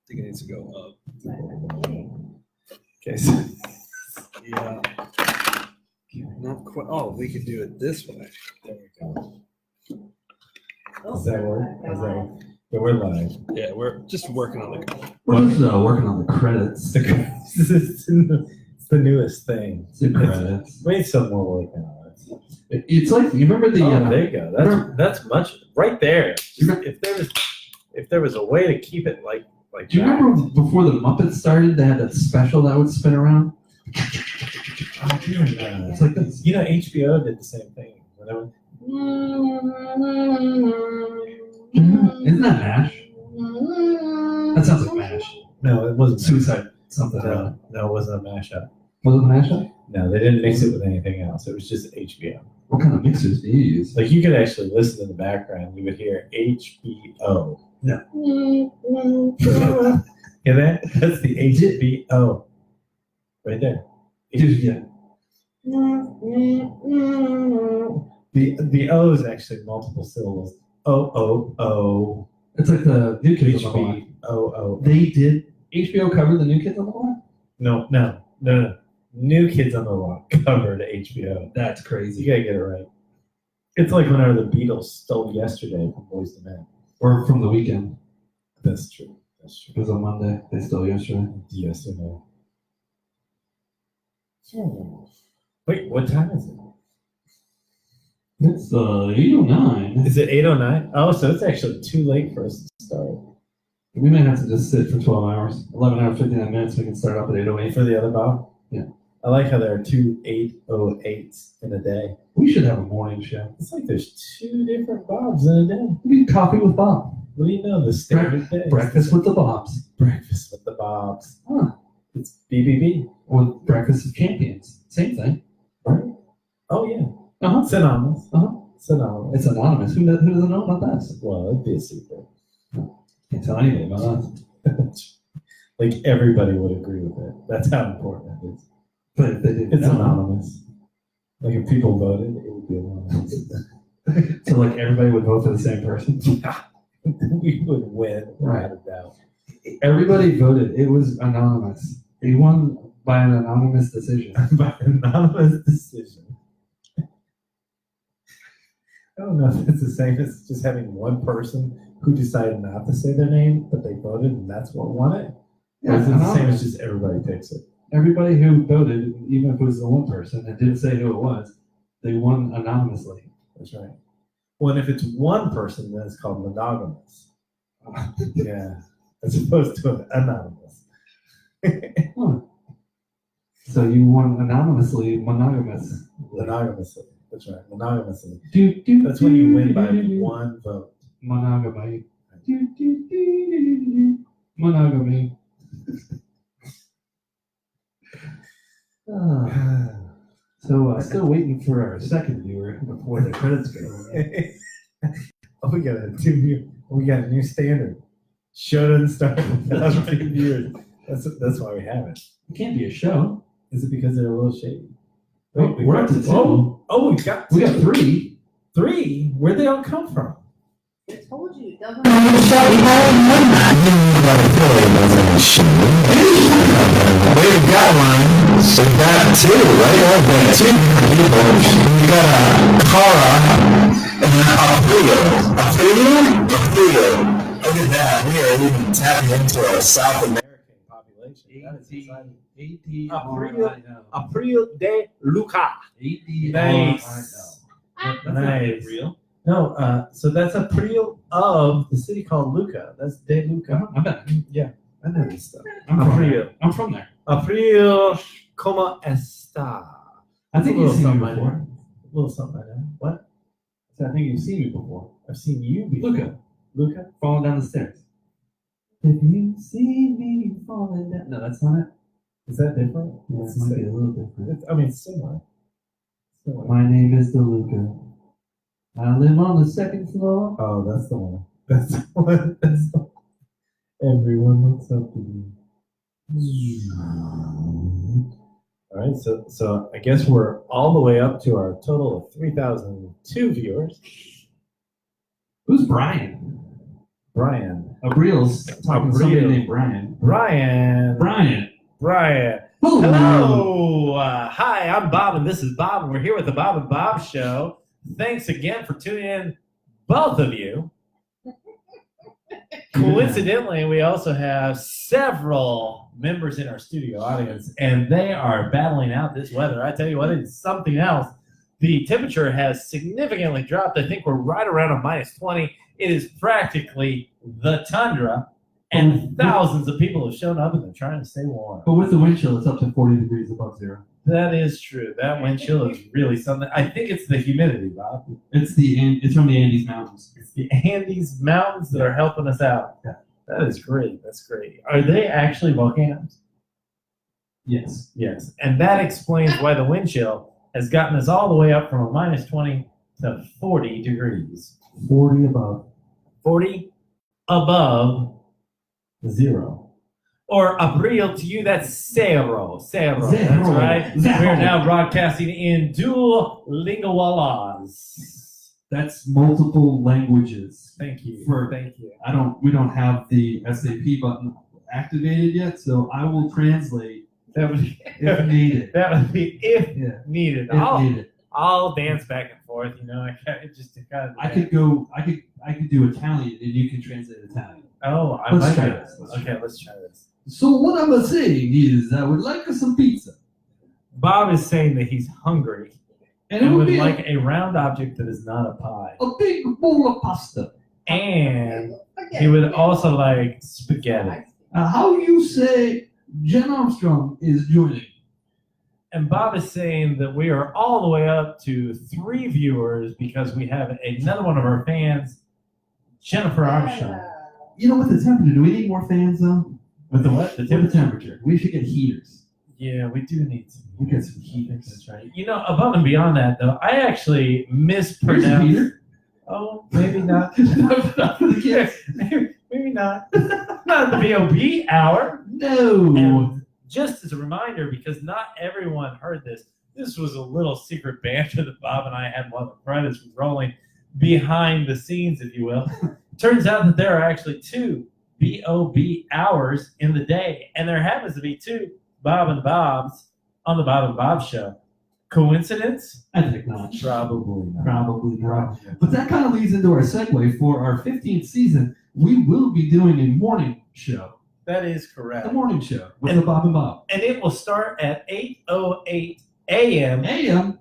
think it needs to go up. Okay, so yeah. Not quite. Oh, we could do it this way. There we go. Does that work? Yeah, we're live. Yeah, we're just working on the. We're just working on the credits. It's the newest thing. It's the credits. We need some more working on it. It's like, you remember the... there you go. That's much right there. If there was a way to keep it like do you remember before the Muppets started, they had that special that would spin around? It's like this. You know, HBO did the same thing. Isn't that MASH? That sounds like MASH. No, it wasn't. Suicide something. No, it wasn't a mashup. Was it a mashup? No, they didn't mix it with anything else. It was just HBO. What kind of mixers do you use? Like, you could actually listen in the background. You would hear HBO. Yeah. Hear that? That's the HBO. Right there. Yeah. The O is actually multiple syllables. O. It's like the New Kids on the Block. HBO. They did HBO cover the New Kids on the Block? No. New Kids on the Block covered HBO. That's crazy. You gotta get it right. It's like whenever the Beatles stole Yesterday from Boyz II Men. Or from The Weeknd. That's true. It was on Monday. They stole yesterday. Yes or no? Wait, what time is it? It's 8:09. Is it 8:09? Oh, so it's actually too late for us to start. We may have to just sit for 12 hours. 11 hours, 59 minutes. We can start off at 8:08. For the other Bob? Yeah. I like how there are two 8:08s in a day. We should have a morning show. It's like there's two different Bobs in a day. We need coffee with Bob. What do you know? The standard day. Breakfast with the Bobs. Breakfast with the Bobs. Huh. It's BBB. Or Breakfast with Champions. Same thing. Right? Oh, yeah. Uh-huh. Synonymous. Uh-huh. Synonymous. It's anonymous. Who doesn't know about that? Well, it'd be a secret. Can't tell anybody about that. Like, everybody would agree with it. That's how important it is. But if they didn't It's know. anonymous. Like, if people voted, it would be anonymous. So, like, everybody would vote for the same person? We would win, Right. without a doubt. Everybody voted. It was anonymous. They won by an anonymous decision. By anonymous decision. I don't know if it's the same as just having one person who decided not to say their name, but they voted and that's what won it. Or is it the same as just everybody picks it? Everybody who voted, even if it was the one person and didn't say who it was, they won anonymously. That's right. Well, and if it's one person, then it's called monogamous. Yeah, as opposed to anonymous. Huh. So you won anonymously, monogamous. Monogamously. That's right. Monogamously. Do, That's when you win by one vote. Monogamy. Monogamy. So still waiting for our second viewer before the credits go. Oh, we got a new standard. Show doesn't start with 1,000 viewers. That's why we have it. It can't be a show. Is it because they're a little shady? Wait, we're up to 2. Oh, we got 3. 3? Where'd they all come from? I told you, it doesn't. We've got one. So we got 2, right? I've got 2 people. We got a Cara and a Aprio. Look at that. We are even tapping into a South American population. That is exciting. Aprio de Luca. Nice. Nice. Real. No, so that's Aprio of the city called Luca. That's De Luca. I bet. Yeah, I know this stuff. I'm from there. Aprio, como está? I think you've seen me before. A little something I know. What? I think you've seen me before. I've seen you before. Luca? Falling down the stairs. If you see me falling down. No, that's not it. Is that different? Yeah, It's it might the be a same. little different. I mean, it's similar. My name is DeLuca. I live on the 2nd floor. Oh, that's the one. That's the one. That's the one. Everyone looks up to you. All right, so I guess we're all the way up to our total of 3,002 viewers. Who's Brian? Brian. Abriel's talking to somebody Abriel. named Brian. Brian. Hello. Hello. Hi, I'm Bob, and this is Bob, and we're here with the Bob and Bob Show. Thanks again for tuning in, both of you. Coincidentally, we also have several members in our studio audience, and they are battling out this weather. I tell you what, it's something else. The temperature has significantly dropped. I think we're right around a -20. It is practically the tundra, and thousands of people have shown up and they're trying to stay warm. But with the wind chill, it's up to 40 degrees above zero. That is true. That wind chill is really something. I think it's the humidity, Bob. It's from the Andes Mountains. It's the Andes Mountains that are helping us out. Yeah. That is great. That's great. Are they actually volcanoes? Yes. Yes. And that explains why the wind chill has gotten us all the way up from a -20 to 40 degrees. 40 above. 40 above zero. Or Abril to you, that's zero. Zero. That's Zero. right. Zero. We're now broadcasting in dual lingualas. That's multiple languages. Thank you. For- Thank you. We don't have the SAP button activated yet, so I will translate That would be, if needed. that would be if Yeah. needed. If needed. I'll dance back and forth. You know, I just to kind of. I could do Italian and you can translate Italian. Oh, I Let's like try that. this. Okay, let's try this. So what I was saying is I would like some pizza. Bob is saying that he's hungry And it and would would be like a round object that is not a pie. a big bowl of pasta. And he would also like spaghetti. How you say Jen Armstrong is joining? And Bob is saying that we are all the way up to 3 viewers because we have another one of our fans, Jennifer Armstrong. You know, with the temperature, do we need more fans though? With the what? The With the temperature? temperature. We should get heaters. Yeah, we do need some. We get some heaters. That's right. You know, above and beyond that, though, I actually Here's a mispronounced. heater. Oh, maybe not. Not for the kids. Maybe not. Not the VOB hour. No. And just as a reminder, because not everyone heard this, this was a little secret banter that Bob and I had while the credits was rolling behind the scenes, if you will. Turns out that there are actually 2 BOB hours in the day, and there happens to be 2 Bob and Bobs on the Bob and Bob Show. Coincidence? I think not. Probably not. Probably not. But that kind of leads into our segue for our 15th season. We will be doing a morning show. That is A correct. morning show with And- the Bob and Bob. And it will start at 8:08 a.m., AM.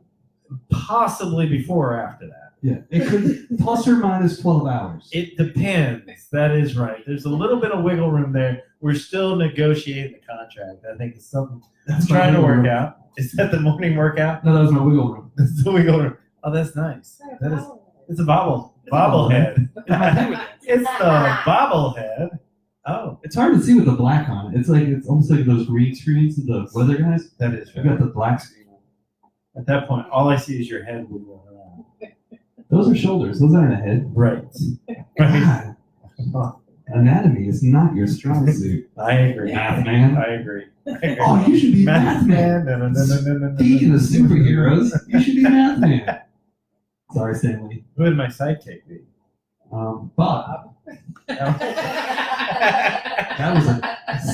possibly before or after that. Yeah. It could plus or minus 12 hours. It depends. That is right. There's a little bit of wiggle room there. We're still negotiating the contract. I think it's something That's trying to my work wiggle room. out. Is that the morning workout? No, that was my wiggle room. That's the wiggle room. Oh, that's nice. That is. It's a bobblehead. It's the bobblehead. Oh, It's hard to see with the black on it. It's almost like those green screens of the weather guys. that is You got right. the black screen. At that point, all I see is your head wiggling around. Those are shoulders. Those aren't a head. Right. Right. God, anatomy is not your strong suit. I agree. Math man. I agree. Oh, you should be math man. No, no, no, no, no, no, no. Speaking of superheroes, you should be math man. Sorry, Stanley. Who would my sidekick be? Bob. No. That was a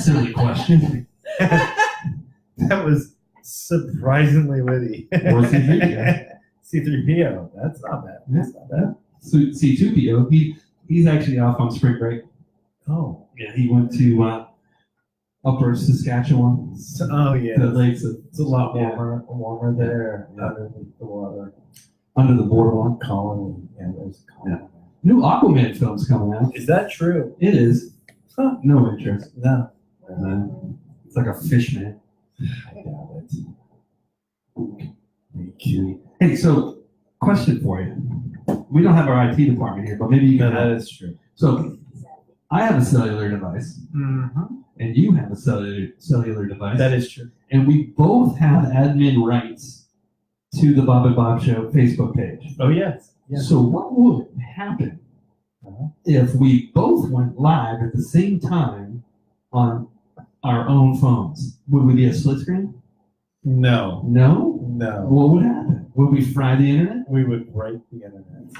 silly question. That was surprisingly witty. Or C-3PO. C-3PO. That's not bad. That's not bad. So C2PO, he's actually off on spring break. Oh. Yeah, he went to Upper Saskatchewan. Oh, yeah. The lakes of, It's a lot Yeah. warmer there Yeah. underneath the water. under the boardwalk. Colin. Yeah, there's Colin. Yeah. New Aquaman film's coming out. Is that true? It is. Huh. No interest. No. It's like a fish man. I doubt it. Hey, so question for you. We don't have our IT department here, but maybe you No, can. that help. is true. So I have a cellular device, Mm-hmm. and you have a cellular device, That is true. and we both have admin rights to the Bob and Bob Show Facebook page. Oh, yes. Yes. So what would happen if we both went live at the same time on our own phones? Would we be a split screen? No. No. No. What would happen? Would we fry the internet? We would break the internet.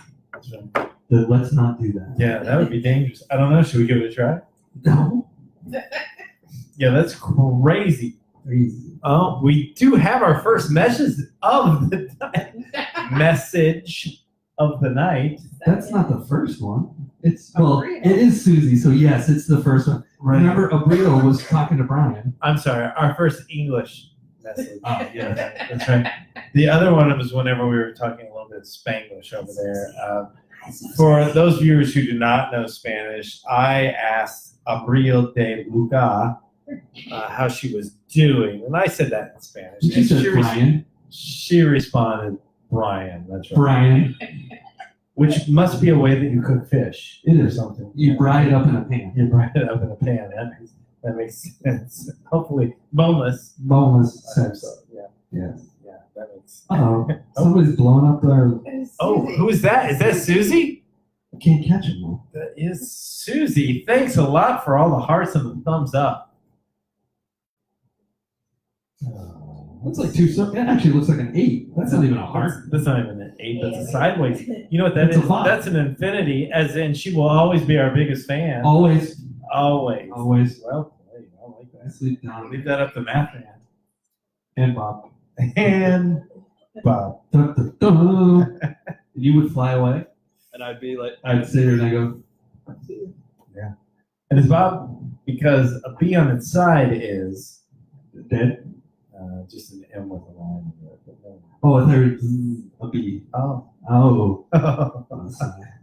Let's not do that. Yeah, that would be dangerous. I don't know. Should we give it a try? No. Yeah, that's crazy. Crazy. Oh, we do have our first message of the message of the night. That's not the first one. It's well, Abril. it is Susie. So yes, it's the first one. Remember, Abril was talking to Brian. I'm sorry, our first English message. Oh yeah. That's right. The other one was whenever we were talking a little bit of Spanglish over there. For those viewers who do not know Spanish, I asked Abril de Luca how she was doing, and I said that in Spanish. She And said Brian. she responded, Brian. That's right. Brian. Which must be a way that you cook fish. It or is. something. You fry it up in a pan. You fry it up in a pan. That makes sense. Hopefully, boneless. Boneless sense. Yeah, Yes. yeah, that makes. Oh, somebody's blowing up their. Oh, who is that? Is that Susie? I can't catch him though. That is Susie. Thanks a lot for all the hearts and the thumbs up. Looks like two. It actually looks like an 8. That's not even a heart. That's not even an 8. That's a sideways. You know what that It's a is? 5. That's an infinity, as in she will always be our biggest fan. Always. Always. Always. Well played. I like that. Sleep down. Leave that up to math man. And Bob. And Bob. Dun, dun, dun. And you would fly away, and I'd be like, I'd sit there and I go, Yeah. And it's Bob because a B on its side is dead. just an M with a line. Oh, I thought it was a B. Oh. Oh.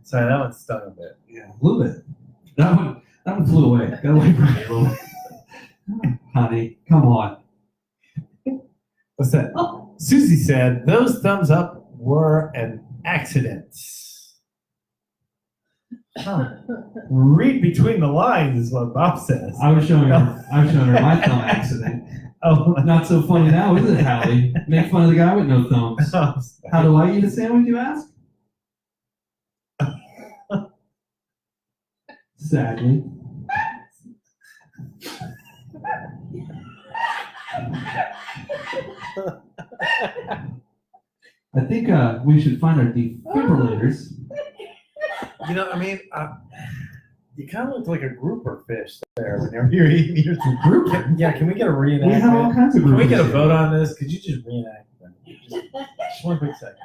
Sorry, that one stung a bit. Yeah, a little bit. That one flew away. Got away from me a little. Honey, come on. What's that? Oh. Susie said those thumbs up were an accident. Huh. Read between the lines is what Bob says. I was showing her my thumb accident. Oh, Not so funny now, is it, Hallie? Make fun of the guy with no thumbs. How do I eat a sandwich, you ask? Sadly. I think we should find our defibrillators. You know, I mean, you kind of look like a grouper fish there whenever you're eating your grouper. Yeah, can we get a reenactment? We have all kinds of Can we groupers get a here. vote on this? Could you just reenact them? Just one quick second.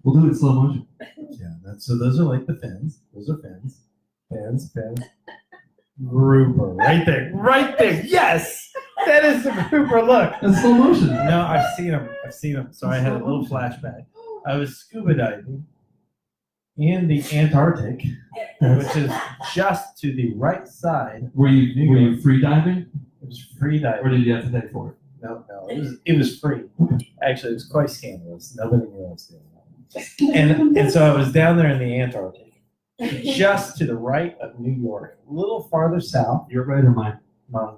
We'll do it in slow motion. Yeah, so those are like the fins. Those are fins. Fins. Grouper, right there. Yes! That is the grouper, look. In slow motion. No, I've seen them. So I had a little flashback. I was scuba diving in the Antarctic, which is just to the right side. Were you free diving? It was free diving. Or did you have to pay for it? No, it was free. Actually, it was quite scandalous. Nobody knew I was doing that. And so I was down there in the Antarctic, just to the right of New York, a little farther south. You're right or mine? Mine.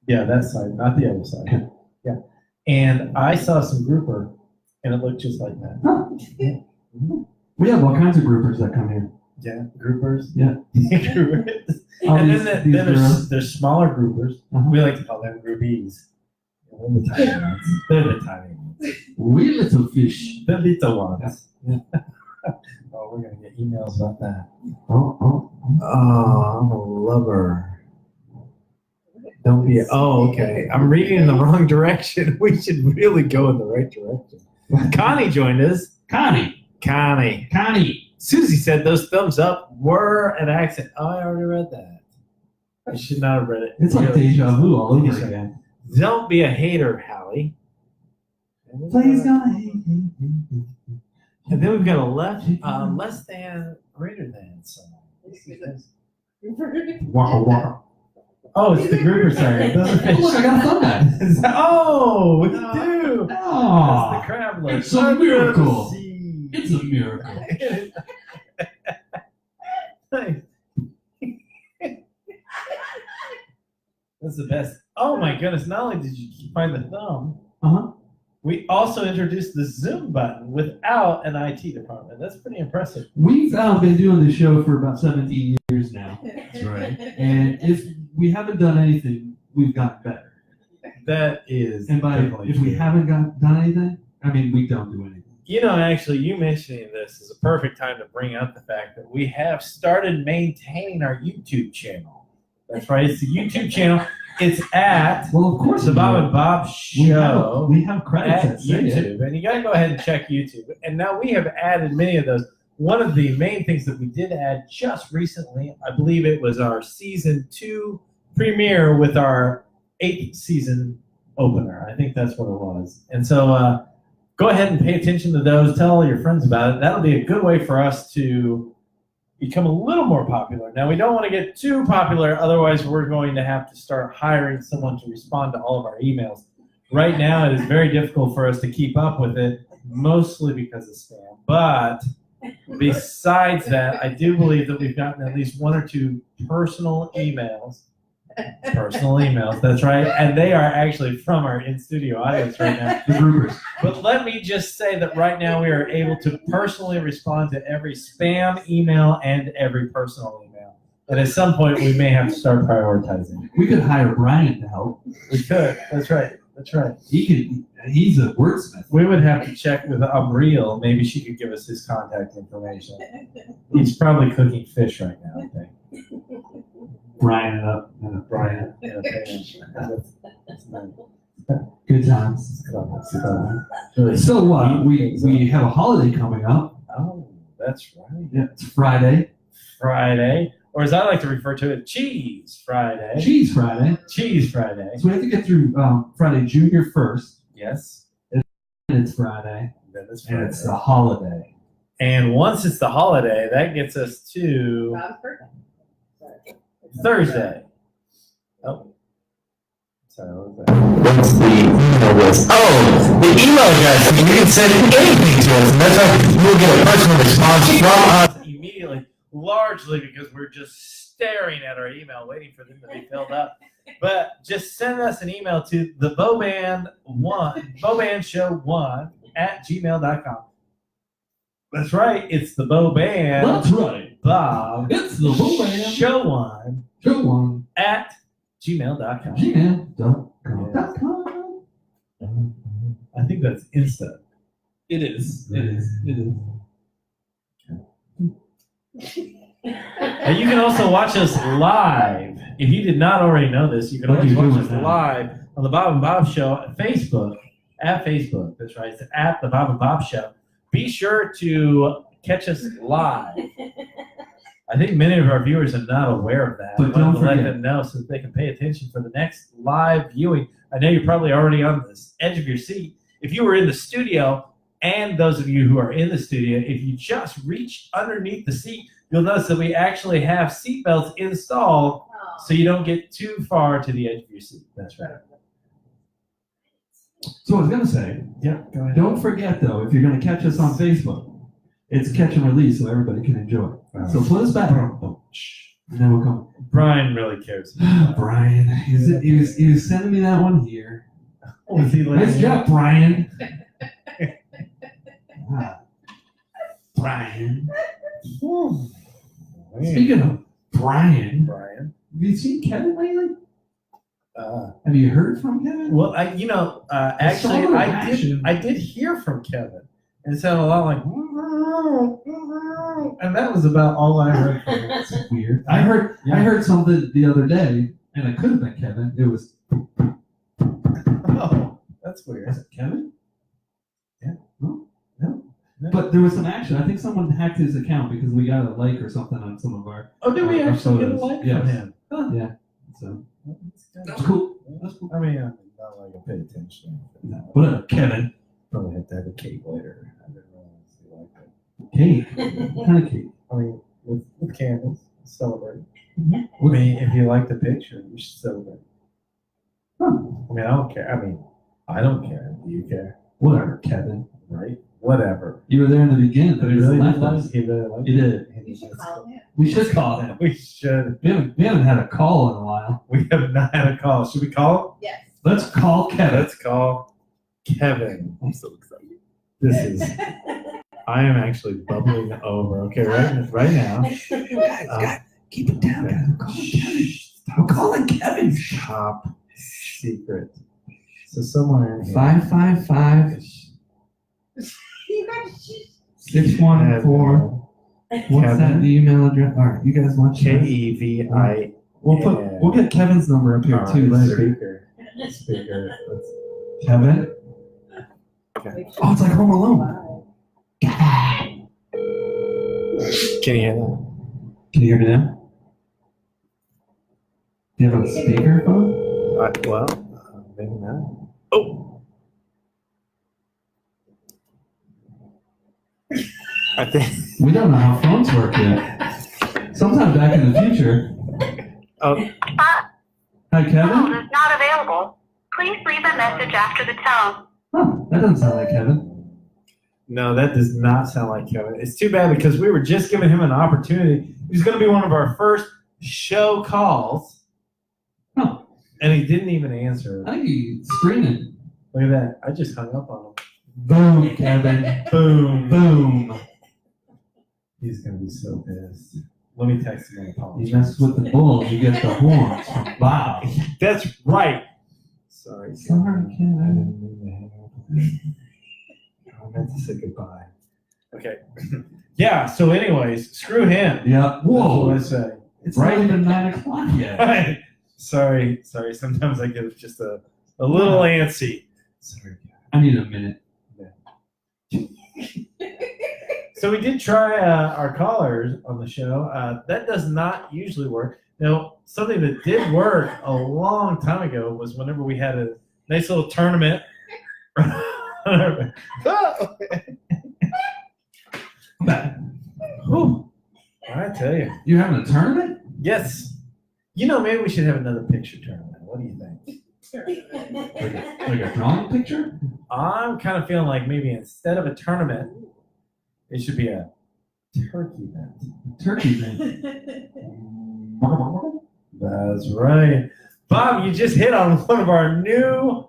Yeah, that side, not the other side. Yeah. And I saw some grouper, and it looked just like that. Huh. Yeah. Mhm. We have all kinds of groupers that come here. Yeah, groupers. Yeah. Groupers. All And these- then these there's girls. smaller groupers. Uh-huh. We like to call them groupies. They're the tiny ones. They're the tiny ones. We little fish. The little ones. Yeah. Oh, we're gonna get emails about that. Oh. Oh, I'm a lover. Don't be. Oh, okay. I'm reading in the wrong direction. We should really go in the right direction. Connie joined us. Connie. Susie said those thumbs up were an accent. Oh, I already read that. I should not have read it. It's like Really. deja vu all over Deja vu. again. Don't be a hater, Hallie. Please gonna hate. And then we've got a less than, greater than sign. Waka waka. Oh, it's the grouper sign. Those are fish. Look, I got a thumb back. Oh, we do. That's the Oh, crab leg. it's a miracle. See. it's a miracle. Nice. That's the best. Oh my goodness! Not only did you find the thumb, Uh-huh. we also introduced the Zoom button without an IT department. That's pretty impressive. We've been doing this show for about 17 years now. That's right. And if we haven't done anything, we've gotten better. That is. And by definitely if we true. haven't done anything, I mean we don't do anything. Actually, you mentioning this is a perfect time to bring up the fact that we have started maintaining our YouTube channel. That's right. It's the YouTube channel. It's at Well, of course, the Bob and Bob Show we have credits at that say it. YouTube. And you got to go ahead and check YouTube. And now we have added many of those. One of the main things that we did add just recently, I believe it was our season 2 premiere with our 8th season opener. I think that's what it was. And so go ahead and pay attention to those. Tell all your friends about it. That'll be a good way for us to become a little more popular. Now, we don't want to get too popular. Otherwise, we're going to have to start hiring someone to respond to all of our emails. Right now, it is very difficult for us to keep up with it, mostly because of spam. But besides that, I do believe that we've gotten at least 1 or 2 personal emails. Personal emails, that's right. And they are actually from our in-studio audience right now. The groupers. But let me just say that right now we are able to personally respond to every spam email and every personal email. And at some point we may have to start prioritizing. We could hire Brian to help. We could. That's right. That's right. He's a wordsmith. We would have to check with Umbriel. Maybe she could give us his contact information. He's probably cooking fish right now, I think. Brian up. Brian. That's nice. Good times. Really. So what? We have a holiday coming up. Oh, that's right. Yeah, it's Friday. Friday. Or as I like to refer to it, Cheese Friday. Cheese Friday. Cheese Friday. So we have to get through Friday, Junior 1st. Yes. And it's Friday. That is And Friday. it's the holiday. And once it's the holiday, that gets us to Bob's birthday. Thursday. Oh. Sorry, what was that? What's the email list? Oh, the email address. You can send anything to us, and that's how you'll get a personal response from us. Immediately, largely because we're just staring at our email, waiting for them to be filled up. But just send us an email to the bobandshow1 at gmail.com. That's right. It's the Bo Band. That's right. Bob. It's the Band Show1 Show 1 at gmail.com. gmail.com. I think that's Insta. It is. It is. It is. And you can also watch us live. If you did not already know this, you can What always are you watch doing us now? live on the Bob and Bob Show at Facebook. At Facebook, that's right. It's at the Bob and Bob Show. Be sure to catch us live. I think many of our viewers are not aware of that. But I wanted don't to let forget. them know so that they can pay attention for the next live viewing. I know you're probably already on the edge of your seat. If you were in the studio, and those of you who are in the studio, if you just reach underneath the seat, you'll notice that we actually have seatbelts installed so you don't get too far to the edge of your seat. That's right. So I was going to say, Yeah, go ahead. don't forget, though, if you're going to catch us on Facebook, it's catch and release so everybody can enjoy. So put us back. And then we'll come. Brian really cares. Brian, he was sending me that one here. Was he Nice job, Brian. Ah. Brian. Speaking of Brian, Brian. have you seen Kevin lately? Have you heard from Kevin? Well, actually, saw I action. did hear from Kevin. It sounded a lot like, and that was about all I heard from him. That's weird. I heard something the other day, and it could have been Kevin. It was. Oh, that's weird. Was it Kevin? Yeah. No. But there was some action. I think someone hacked his account because we got a like or something on some of our. Oh, did we our actually get a photos. like Yes. from him? Huh. Yeah. So That's that's cool. That's cool. I mean, I'm not like a pay attention. No, whatever, Kevin. Probably have to have a cake later. I didn't realize you liked it. Cake. What kind of cake? I mean, with candles, celebrate. Mm-hmm. I mean, if you like the picture, you should celebrate. I mean, I don't care. I mean, I don't care. Do you care? Whatever, Kevin. Right? Whatever. You were there in the beginning, but But he he really left did like us. He really liked He did. You should call him. We should call him. We should. We haven't had a call in a while. We have not had a call. Should we call Yes. Let's call him? Kevin. Let's call Kevin. I'm so excited. This is. I am actually bubbling over. Okay, right now. Keep it down, guys. I'm calling Kevin. Top secret. So somewhere in here. 555. You got It's one for, what's that email address? All right, you guys want KEVI. We'll get Kevin's number up here too later. Speaker. Kevin? Okay. Oh, it's like Home Alone. Can you hear that? Can you hear me now? Do you have a speakerphone? Maybe not. Oh! I think. We don't know how phones work yet. Sometime back in the future. Oh, Hi, Kevin? Phone is not available. Please leave a message after the tone. Oh, that doesn't sound like Kevin. No, that does not sound like Kevin. It's too bad because we were just giving him an opportunity. He's going to be one of our first show calls. Huh. And he didn't even answer. I think he's screening. Look at that. I just hung up on him. Boom, Kevin. Boom. Boom. He's going to be so pissed. Let me text him and apologize. You mess with the bulls, you get the horns from Bob. That's right. Sorry. Sorry, I Kevin. didn't mean to hang up with you. I meant to say goodbye. Okay. Yeah, so anyways, screw him. Yeah. Whoa. That's what I say. It's not even 9 o'clock yet. Sorry. Sometimes I get just a little antsy. Sorry. I need a minute. So we did try our callers on the show. That does not usually work. Now, something that did work a long time ago was whenever we had a nice little tournament. Whew. I tell you. You having a tournament? Yes. You know, maybe we should have another picture tournament. What do you think? Like a drawing picture? I'm kind of feeling like maybe instead of a tournament, it should be a turkey event. Turkey thing. That's right. Bob, you just hit on one of our new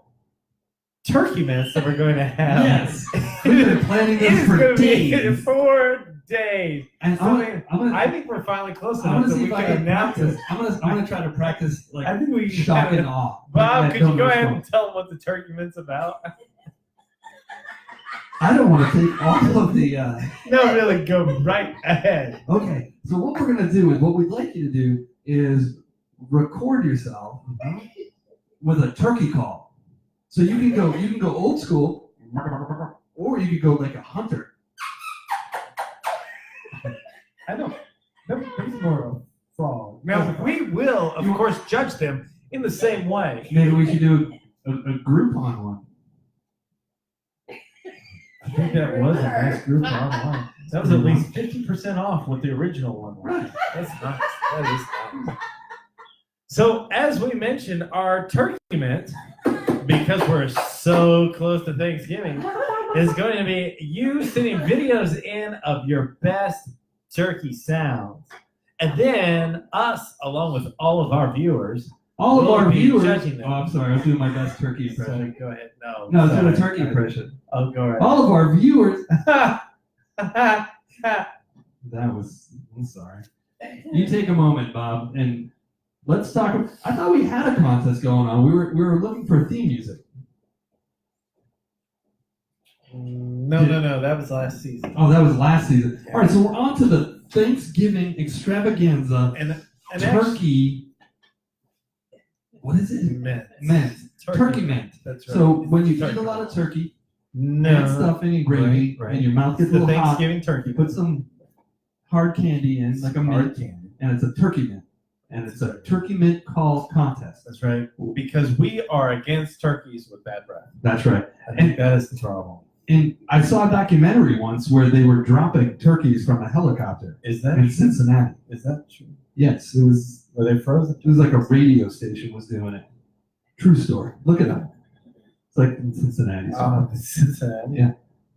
turkey events that we're going to have. Yes. We've been planning this It's for going to days. be 4 days. And I think we're finally close I'm enough gonna that see we if I can can announce practice. it. I'm gonna try to practice like I think we can shock have and it. awe. Bob, Like, could you don't go know ahead what's and tell them what the turkey event's about? I don't want to take all of the. No, really, go right ahead. Okay, so what we're gonna do is what we'd like you to do is record yourself with a turkey call. So you can go old school, or you could go like a hunter. I don't. That's more of a frog. Now, we will, of course, judge them in the same way. Maybe we should do a Groupon one. I think that was a nice group online. That was at least 50% off what the original one was. Right. That's nice. That is nice. So, as we mentioned, our turkey event, because we're so close to Thanksgiving, is going to be you sending videos in of your best turkey sounds. And then us, along with all of our viewers, All of will our be viewers. judging them. Oh, I'm sorry. I was doing my best turkey So, impression. go ahead. No, No, I was doing a sorry. turkey impression. Oh, go ahead. All of our viewers. That was. I'm sorry. You take a moment, Bob, and let's talk. I thought we had a contest going on. We were looking for theme music. No. That was last season. Oh, that was last season. All right, so we're on to the Thanksgiving extravaganza And turkey. What is it? Mint. Turkey mint. That's right. So when you Turkey. eat a lot of turkey, No. and stuffing and gravy, Right. and your mouth gets a The little hot, Thanksgiving turkey. you put some hard candy in, like a hard mint, candy. and it's a turkey mint. And it's a turkey mint call contest. That's right. Because we are against turkeys with bad breath. That's right. I think that is the problem. And I saw a documentary once where they were dropping turkeys from a helicopter Is that in Cincinnati. is that true? Yes, it was. Were they frozen? It was like a radio station was doing it. True story. Look it up. It's like in Cincinnati. Oh, Cincinnati. Yeah.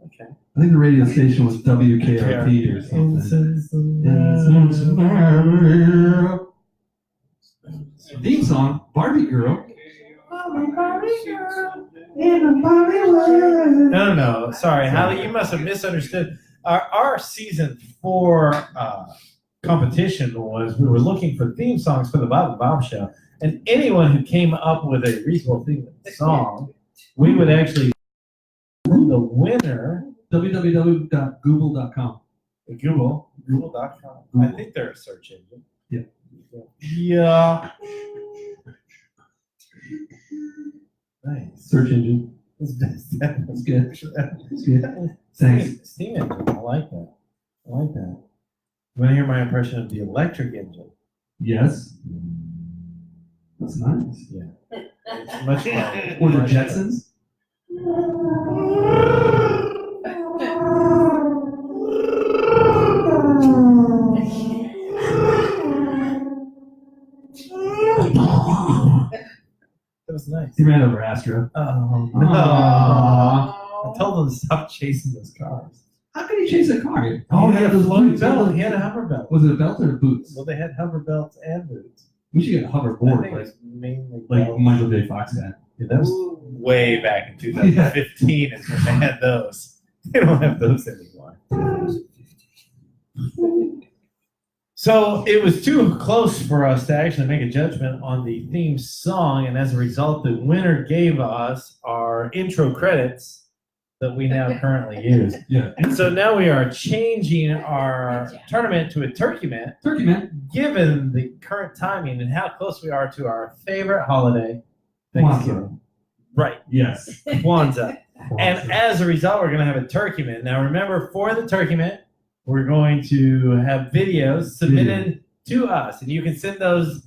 Okay. I think the radio station was WKRP or In something. Cincinnati. Theme song, Barbie Girl. No. Sorry, Hallie, you must have misunderstood. Our season 4 competition was we were looking for theme songs for the Bob and Bob Show, and anyone who came up with a reasonable theme song, we would actually the winner www.google.com. Google.com. I think they're a search engine. Yeah. Yeah. Nice. Search engine. That's That's good. That's good. Thanks. Steam engine. I like that. I like that. You want to hear my impression of the electric engine? Yes. That's nice. Yeah. It's much more. Or the Jetsons. That was nice. He ran over Astro. Oh, no. Aww. I told him to stop chasing those cars. How could he chase a car? Oh, he yeah, had a floating belt. He had a hover belt. Was it a belt or boots? Well, they had hover belts and boots. We should get a I hoverboard think like it's mainly like belts. Michael J. Fox had. Yeah, that was way back in 2015 is when they had those. They don't have those anymore. So it was too close for us to actually make a judgment on the theme song, and as a result, the winner gave us our intro credits that we now currently use. Yeah. And so now we are changing our tournament to a Turkement, Turkment. given the current timing and how close we are to our favorite holiday, Thanksgiving. Right, Yes. Kwanzaa. And as a result, we're going to have a Turkement. Now, remember, for the Turkement, we're going to have videos submitted to us, and you can send those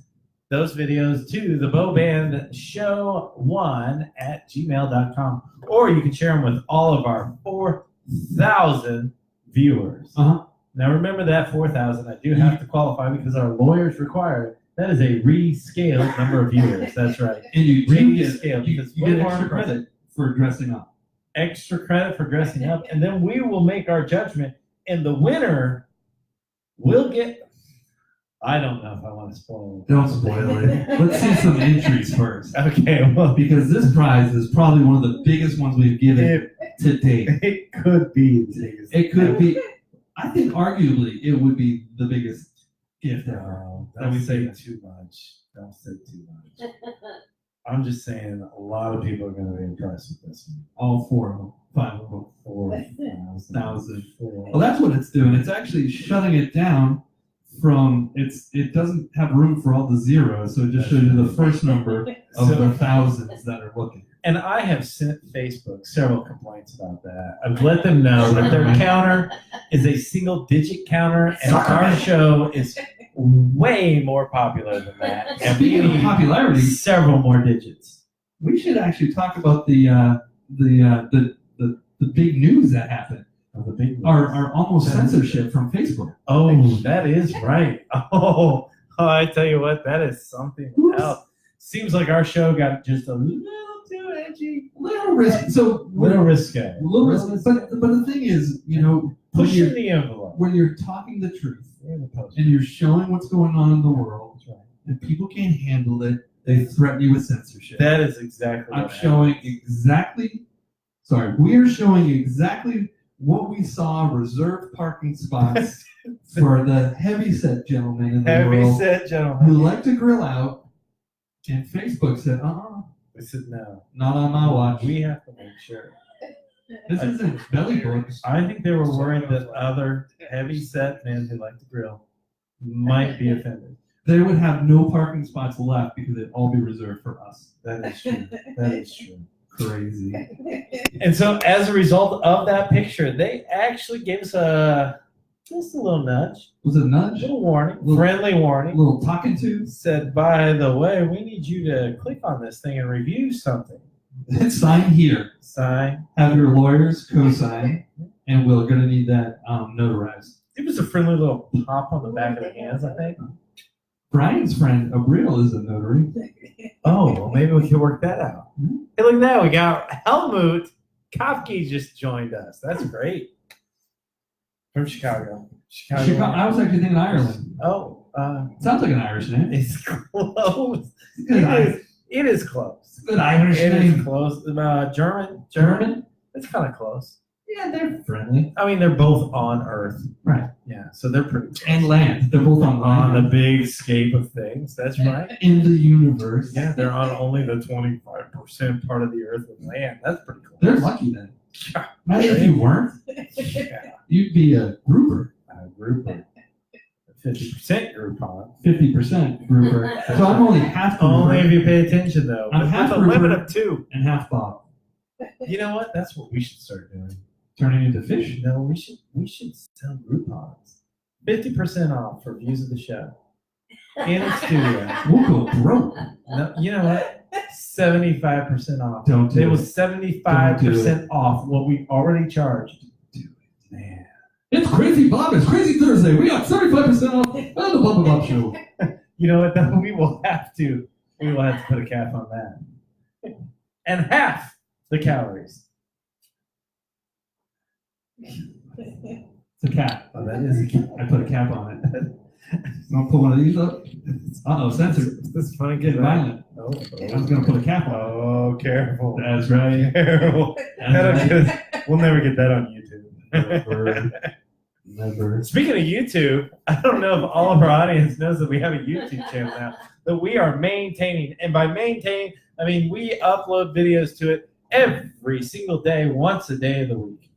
videos to the Bow Band Show 1 at gmail.com, or you can share them with all of our 4,000 viewers. Uh-huh. Now, remember that 4,000. I do have to qualify because our lawyers require it. That is a rescaled number of viewers. That's right. And you do get Rescaled. you because get way more extra impressive. credit for dressing up. Extra credit for dressing up, and then we will make our judgment, and the winner will get. I don't know if I want to spoil it. Don't spoil it. Let's see some entries first. Okay, well, Because this prize is probably one of the biggest ones we've given to date. it could be the biggest. It could be, I think arguably it would be the biggest gift ever. Don't say too much. Don't say too much. I'm just saying a lot of people are going to be impressed with this one. All 4 of them, 5 of them. 4,000. Well, that's what it's doing. It's actually shutting it down from it doesn't have room for all the zeros, so it just shows you the first number of the thousands that are looking. And I have sent Facebook several complaints about that. I've let them know that their counter is a single digit counter, and our show is way more popular than that. And we Speaking of need popularity, several more digits. we should actually talk about the big news that happened. The big Our almost censorship from Facebook. Oh, that is right. Oh, I tell you what, that is something else. Seems like our show got just a little too edgy. Little risky. So Little risque. little risky. But the thing is, when Pushing you're, the envelope. when you're talking the truth We're in the post. and you're showing what's going on in the world, That's right. and people can't handle it, they threaten you with censorship. That is exactly I'm what showing exactly. Sorry, we are showing exactly what we saw reserved parking spots for the heavyset gentlemen in the Heavy world set, who gentlemen. like to grill out. And Facebook said, We said no. not on my watch. We have to make sure. This isn't belly books. I think they were worried that other heavy set men who like to grill might be offended. They would have no parking spots left because they'd all be reserved for us. That is true. That is true. Crazy. And so, as a result of that picture, they actually gave us just a little nudge, Was it a a nudge? little warning, Little- friendly A warning. little talking to? Said, by the way, we need you to click on this thing and review something. Sign here. Sign. Have your lawyers co-sign, and we're gonna need that notarized. It was a friendly little pop on the back of the hands, I think. Brian's friend Abril is a notary. Oh, well, maybe we could work that out. Hey, look at that. We got Helmut Kofke just joined us. That's great. From Chicago. Chicago. I was actually thinking Ireland. Oh, Sounds like an Irish name. it's close. Good, It is close. good Irish It name. is close. German. German? It's kind of close. Yeah, they're friendly. I mean, they're both on Earth. Right. Yeah, so they're pretty close. And land. They're both on On the land. big scape of things. That's right. In the universe. Yeah, they're on only the 25% part of the Earth with land. That's pretty cool. They're lucky then. Imagine if you weren't. Yeah. You'd be a grouper. Grouper. 50% Groupon. 50% grouper. So I'm only half grouper Only if you pay attention, though. I'm But half with a limit Grouper. of 2. and half Bob. You know what? That's what we should start doing. Turning into fish. No, we should sell Groupons. 50% off for views of the show. In the studio. We'll go broke. No, you know what? 75% off. Don't do It it. was 75% off what we already charged. Man. It's Crazy Bob. It's Crazy Thursday. We got 75% off on the Bubba Bob Show. You know what? Though? We will have to put a cap on that. And half the calories. It's a cap. Oh, that is a cap. I put a cap on it. Don't pull one of these up. Uh-oh, censored. This is funny. Get Get violent. Oh, I was going to put a cap on it. oh, careful. That's right. Careful. That's right. We'll never get that on YouTube. Never. Speaking of YouTube, I don't know if all of our audience knows that we have a YouTube channel now that we are maintaining. And by maintaining, I mean we upload videos to it every single day, once a day of the week.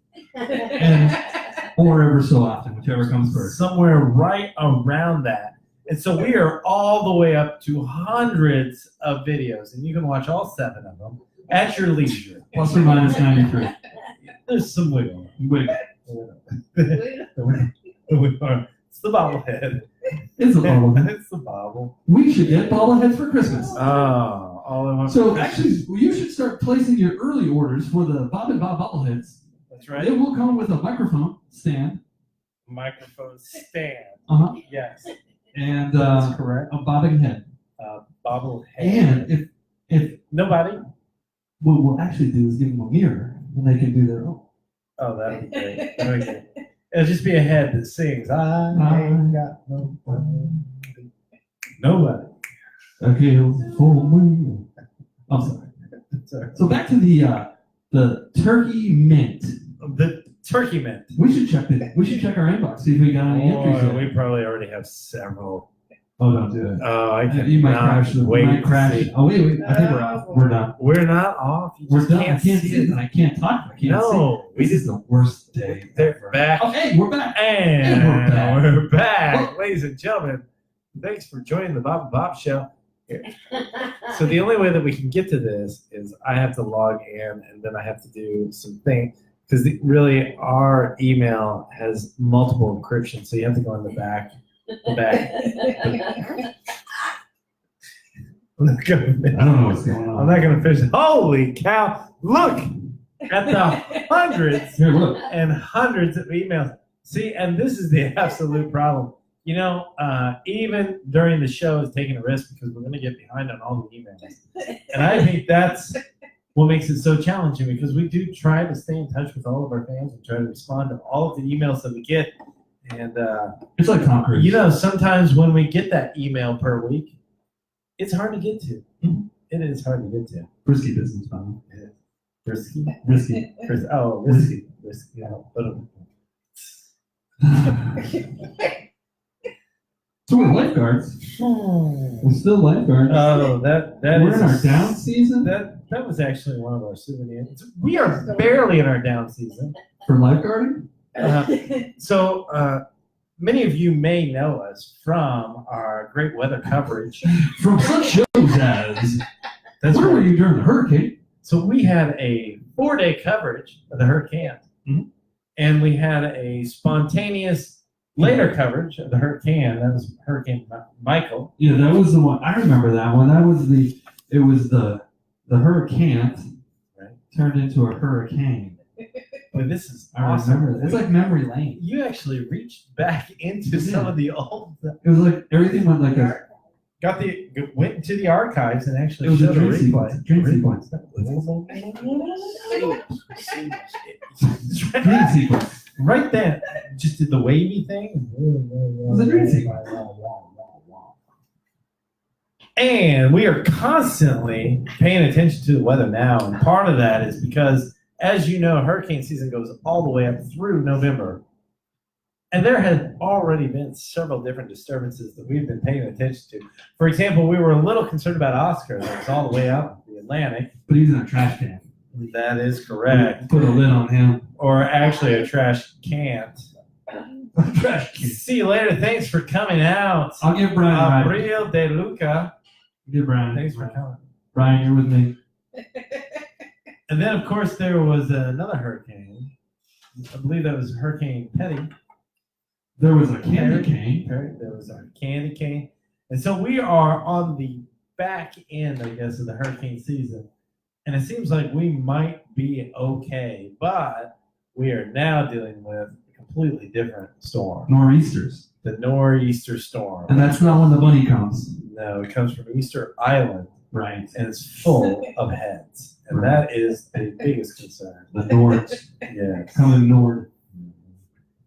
Or ever so often, whichever comes first. Somewhere right around that. And so we are all the way up to hundreds of videos, and you can watch all 7 of them at your leisure. Plus or minus 93. There's some wiggle. Wait, It's the bobblehead. it's a bubble. It's the bobble. We should get bobbleheads for Christmas. Oh, all in one. So actually, you should start placing your early orders for the Bob and Bob bobbleheads. That's It right. will come with a microphone stand. Microphone stand. Uh-huh. Yes, And that's correct. a bobbing head. Bobblehead. And if Nobody. what we'll actually do is give them a mirror and they can do their own. Oh, that'd be great. That'd be great. It'll just be a head that sings. I ain't got nobody. Okay, full moon. I'm sorry. Sorry. So back to the turkey mint. The turkey mint. We should check our inbox, see if we got any entries Boy, yet. we probably already have several. Oh, don't do it. Oh, I can You might crash. wait. You might crash. to see. Oh, wait. I think we're off. We're done. We're not off. You We're just done. I can't can't see see it. it. And I can't talk. I can't see. No, we This is just the worst day they're ever. back. Oh, hey, we're back. And we're back. we're back, ladies and gentlemen. Thanks for joining the Bob and Bob Show. So the only way that we can get to this is I have to log in, and then I have to do some things because really our email has multiple encryptions. So you have to go in the back. I'm not gonna finish. I don't know what's going I'm on. not gonna finish. Holy cow! Look at the hundreds Here, look. and hundreds of emails. See, and this is the absolute problem. You know, even during the show is taking a risk because we're going to get behind on all the emails. And I think that's what makes it so challenging because we do try to stay in touch with all of our fans and try to respond to all of the emails that we get. And, It's like Tom Cruise. you know, sometimes when we get that email per week, it's hard to get to. It is hard to get to. Risky business, man. Risky. Risky. Risky. Risky. Yeah, So we're lifeguards. We're still lifeguards. Oh, that We're is in our down season That was actually one of our souvenirs. We are barely in our down season. for lifeguarding. So many of you may know us from our great weather coverage. From such shows as That's where were right. you during the hurricane? So we had a 4-day coverage of the hurricane, and we had a spontaneous later coverage of the hurricane. That was Hurricane Michael. Yeah, that was the one. I remember that one. That was the hurricane Right. turned into a hurricane. Boy, this is I awesome. remember that. It's like memory lane. You actually reached back into some of the old. It was like everything went like a. Went into the archives and actually It was a showed dream replay. sequence. Dream sequence. Dream sequence. Right then, just did the wavy thing. It was a dream sequence. And we are constantly paying attention to the weather now, and part of that is because, as you know, hurricane season goes all the way up through November. And there have already been several different disturbances that we've been paying attention to. For example, we were a little concerned about Oscar that was all the way out in the Atlantic. But he's in a trash can. That is correct. Put a lid on him. Or actually, a trash can't. Trash can. See you later. Thanks for coming out. I'll give Brian a ride. Abril de Luca. Give Brian. Thanks for coming. Brian, you're with me. And then, of course, there was another hurricane. I believe that was Hurricane Petty. There was a candy cane. There was a candy cane. And so we are on the back end, I guess, of the hurricane season. And it seems like we might be okay, but we are now dealing with a completely different storm. Nor'easters. The nor'easter storm. And that's not when the bunny comes. No, it comes from Easter Island, Right. and it's full of heads. And that is the biggest concern. The Nords. Yes. Coming north.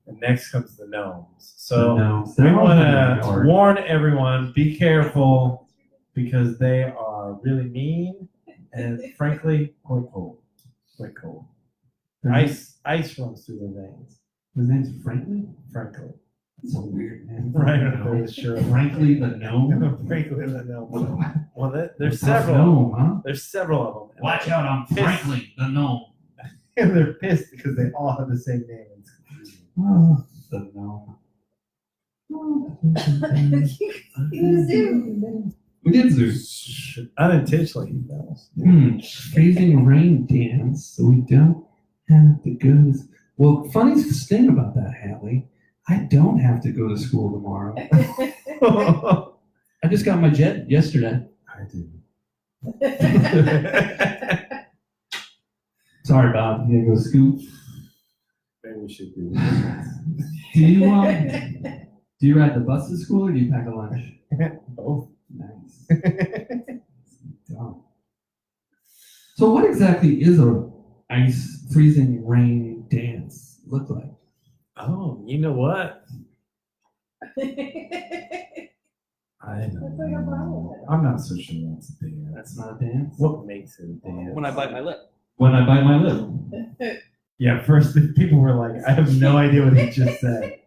And next comes the gnomes. So gnomes. we They're want all to hard. warn everyone, be careful, because they are really mean and frankly quite cold. Quite cold. Ice runs through their veins, His name's Franklin? frankly. That's a weird name. Right up there with sure. Frankly the gnome? Frankly, the gnome. Well, there's Tough several. gnome, huh? There's several of them. Watch out, I'm Pissed. Franklin the gnome. And they're pissed because they all have the same name. It's confusing. Oh, the gnome. We did Zeus. Unintentionally, he knows. Freezing rain dance, so we don't have to go to. Well, funny thing about that, Hallie, I don't have to go to school tomorrow. I just got my jet yesterday. I do. Sorry, Bob. You gotta go scoop. Maybe we should do this. Do you ride the bus to school or do you pack a lunch? Both. Nice. Dumb. So, what exactly is a ice freezing rain dance look like? Oh, you know what? I don't know. I'm not so sure that's a dance. That's not a dance. What makes it a dance? When I bite my lip. When I bite my lip. Yeah, first people were like, I have no idea what he just said.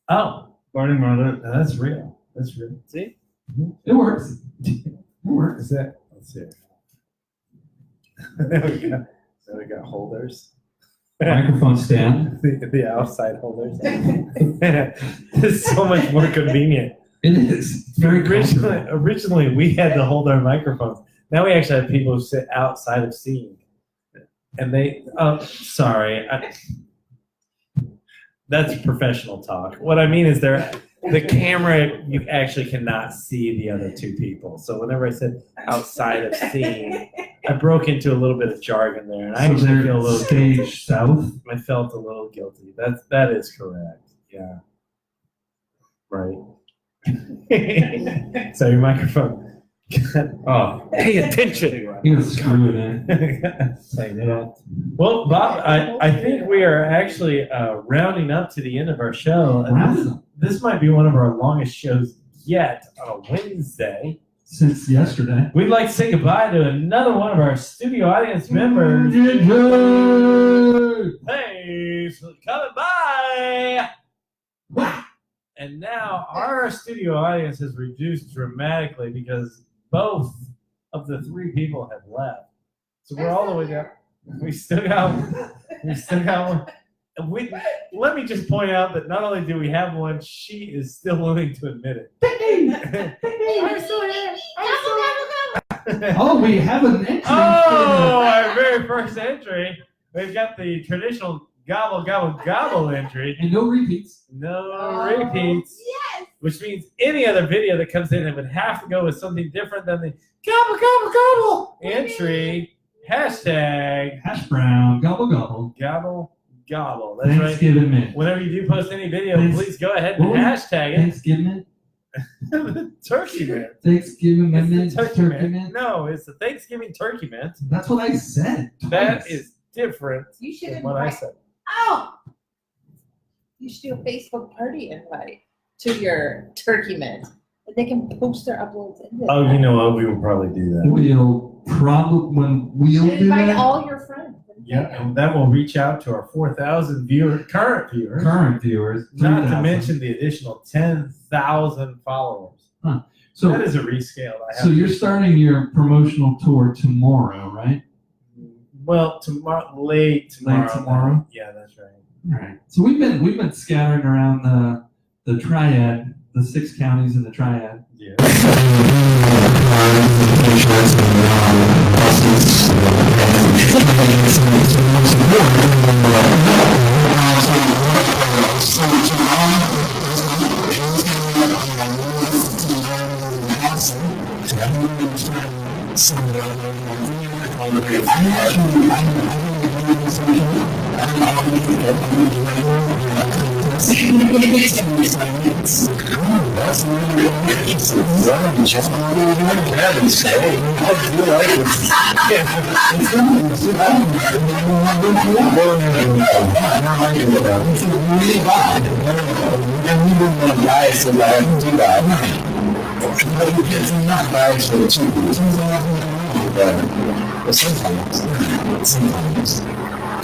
Oh, Biting my lip. no, that's real. That's real. See? It works. It works. Is that? Let's see. There we go holders. Microphone stand. The outside holders. It's so much more convenient. It is. It's very comfortable. Originally, we had to hold our microphones. Now we actually have people who sit outside of scene. And they, sorry. That's professional talk. What I mean is the camera, you actually cannot see the other two people. So whenever I said outside of scene, I broke into a little bit of jargon there. And I So actually they're feel a little stage guilty. south. I felt a little guilty. That is correct. Yeah. Right. So your microphone. Oh, pay attention. You can screw it in. Say that. Well, Bob, I think we are actually rounding up to the end of our show. This might be one of our longest shows yet on a Wednesday. Since yesterday. We'd like to say goodbye to another one of our studio audience members. Thanks for coming by. And now our studio audience has reduced dramatically because both of the three people have left. So we're all the way down. We still got one. Let me just point out that not only do we have one, she is still willing to admit it. I'm still here. Oh, we have an entry. Oh, our very first entry. We've got the traditional gobble, gobble, gobble entry. And no repeats. No repeats. Yes. Which means any other video that comes in, it would have to go with something different than the gobble, gobble, gobble entry. Hashtag Hash brown. Gobble gobble. gobble, gobble. That's right. Thanksgiving mint. Whenever you do post any video, please go ahead and What was it? hashtag it. Thanksgiving. Turkey mint. Thanksgiving It's mint. the Turkey mint. mint. No, it's the Thanksgiving turkey mint. That's what I said. That twice. is different You should than what I invite. said. Oh. You should do a Facebook party invite to your turkey mint. And they can post their uploads in there. Oh, you know what? We will probably do that. We'll probably, when You we'll should do invite that, all your friends. Yeah, and that will reach out to our 4,000 current viewers. current viewers, Not to 3,000. mention the additional 10,000 followers. That So, is a rescale. I have so to you're say. starting your promotional tour tomorrow, right? Well, late tomorrow. Yeah, that's right. All right. So we've been scattering around the triad, the 6 counties in the triad. Yeah.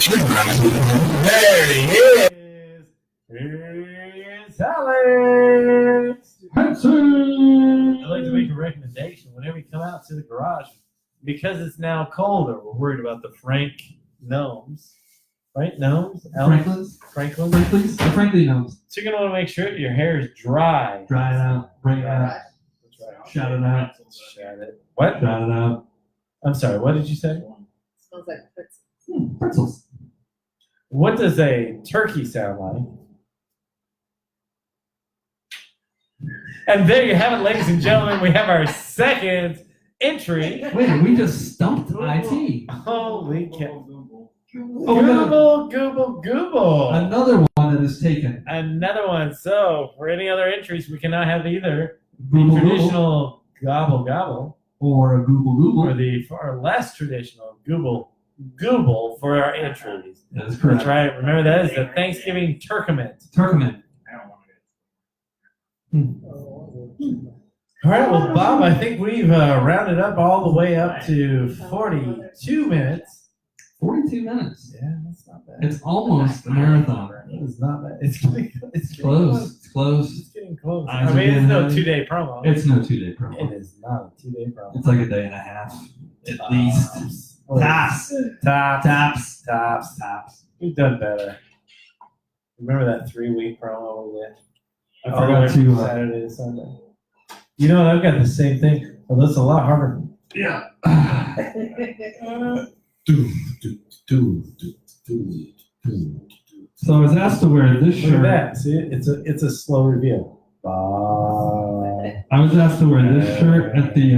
Sometimes. There he is. Here's Alex. I'd like to make a recommendation. Whenever you come out to the garage, because it's now colder, we're worried about the Frank gnomes. Right? Gnomes? Franklin's? Franklin? The Franklin gnomes. So you're going to want to make sure your hair is dry. Dry it out. Bring it out. That's right. Shout it out. Shout it. What? Shout it out. I'm sorry, what did you say? Smells like pretzels. Pretzels. What does a turkey sound like? And there you have it, ladies and gentlemen. We have our second entry. Wait, we just stumped IT. Holy cow. Oh, we got Google. another one that is taken. Another one. So, for any other entries, we cannot have either Google, traditional gobble gobble or a Google. or the far less traditional Google for our entries. That is correct. That's right. Remember, that is the Thanksgiving Turkement. Turkment. All right, well, Bob, I think we've rounded up all the way up to 42 minutes. 42 minutes. Yeah, that's not bad. It's almost a marathon. It's not bad. It's getting Close. It's close. It's getting close. Eyes I are mean, it's getting no heavy. 2-day promo. It's no 2-day promo. It is not a 2-day promo. It's like a day and a half. At least. Tops. Tops. We've done better. Remember that 3-week promo we did? I All the way forgot from to. Saturday to Sunday. You know what? I've got the same thing. Well, that's a lot harder. Yeah. So I was asked to wear this Look at shirt. that. See, it's a slow reveal. I was asked to wear this shirt at the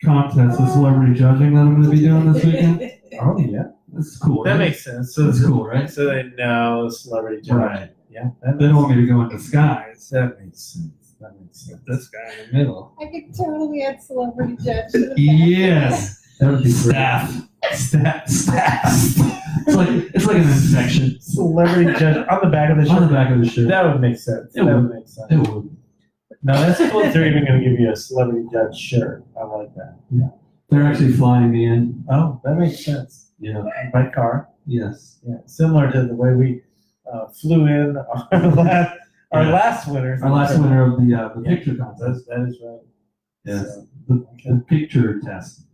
contest, the celebrity judging that I'm going to be doing this weekend. Oh yeah, That's cool. that right? makes sense. So That's cool, right? So they know celebrity judge. Right. Yeah, They don't want me to go in disguise. that makes sense. That makes sense. This guy in the middle. I could totally add celebrity judge. Yes. That would be great. Staff. It's like an infection Celebrity judge on the back of the shirt. on the back of the shirt. That would make sense. It That would. would make sense. It would. No, that's cool if they're even going to give you a celebrity judge shirt. I like that. They're actually flying me in. Oh, that makes sense. Yeah. By car. Yes. Yeah, similar to the way we flew in our last winner. Our last winner of the picture contest. That is right. Yes. So, The picture test.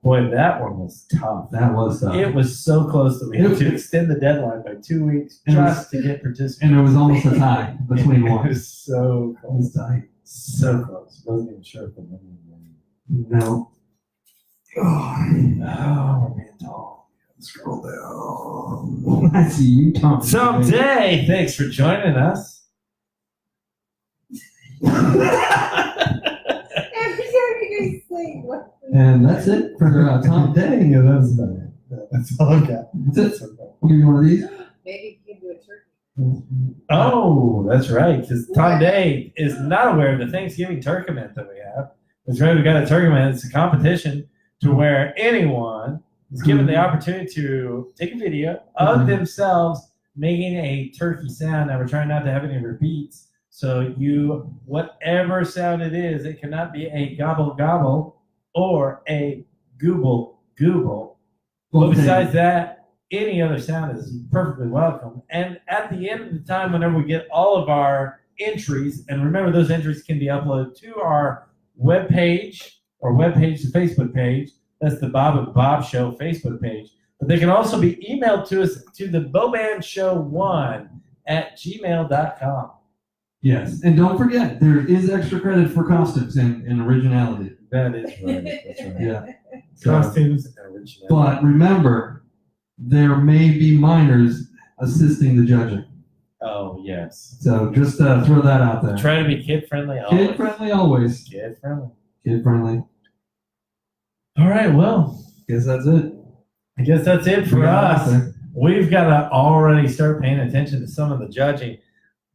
boy, that one was tough. That was It was so close that we had to extend the deadline by 2 weeks It was- just to get participants. and there was almost a tie between It one. was so It was close. tight. So close. Wasn't even sure if the winner would win. No. Oh, we're being tall. Scroll down. I see you, Tom. Someday, thanks for joining us. Every time you guys say what? And that's it for Tom Day. Yeah, that's about it. That's all I've got. That's it. We'll give you one of these. Maybe you can do a turkey. Oh, that's right. Because Tom Day is not aware of the Thanksgiving Turkement that we have. That's right. We got a Turkement. It's a competition to where anyone is given the opportunity to take a video of themselves making a turkey sound. Now we're trying not to have any repeats. So whatever sound it is, it cannot be a gobble gobble or a gooble gooble. But besides that, any other sound is perfectly welcome. And at the end of the time, whenever we get all of our entries, and remember those entries can be uploaded to our webpage or webpage, the Facebook page. That's the Bob and Bob Show Facebook page. But they can also be emailed to us to the bobandshow1@gmail.com. Yes, and don't forget, there is extra credit for costumes and originality. That is right. That's right. Yeah. Costumes and originality. But remember, there may be minors assisting the judging. Oh, yes. So just throw that out there. Try to be kid friendly. Kid friendly always. Kid friendly. Kid friendly. All right. Well, Guess that's it. I guess that's it for us. We've got to already start paying attention to some of the judging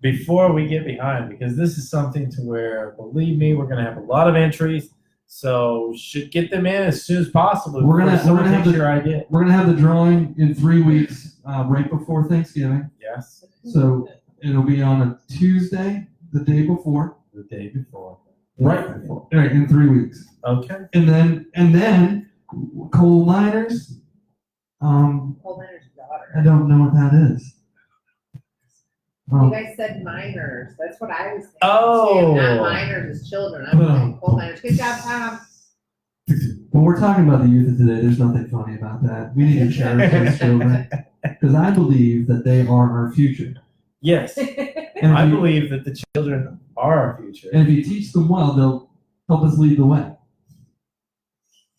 before we get behind, because this is something to where, believe me, we're going to have a lot of entries. So should get them in as soon as possible. We're gonna have the, your idea. We're gonna have the drawing in 3 weeks, right before Thanksgiving. Yes. So it'll be on a Tuesday, the day before. The day before. Right before. Right, in 3 weeks. Okay. And then coal miners. Coal miner's daughter. I don't know what that is. You guys said minors. That's what I was thinking. Oh. Too. Not minors as children. I was thinking coal miners. Good job, Tom. When we're talking about the youth of today, there's nothing funny about that. We need to cherish those children because I believe that they are our future. Yes. And I if you, believe that the children are our future. and if you teach them well, they'll help us lead the way.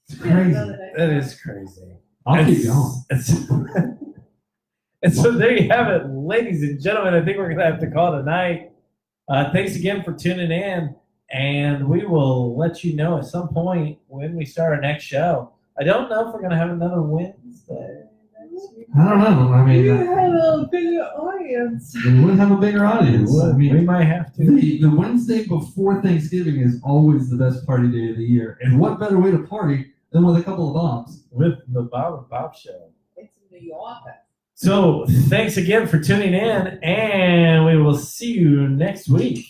It's crazy. That is crazy. I'll keep going. And so there you have it, ladies and gentlemen. I think we're going to have to call it a night. Thanks again for tuning in, and we will let you know at some point when we start our next show. I don't know if we're going to have another Wednesday. I don't know. I mean, You had a bigger audience. we wouldn't have a bigger audience. I We mean, might have to. the Wednesday before Thanksgiving is always the best party day of the year. And what better way to party than with a couple of bombs? With the Bob and Bob Show. It's in New York. So thanks again for tuning in, and we will see you next week.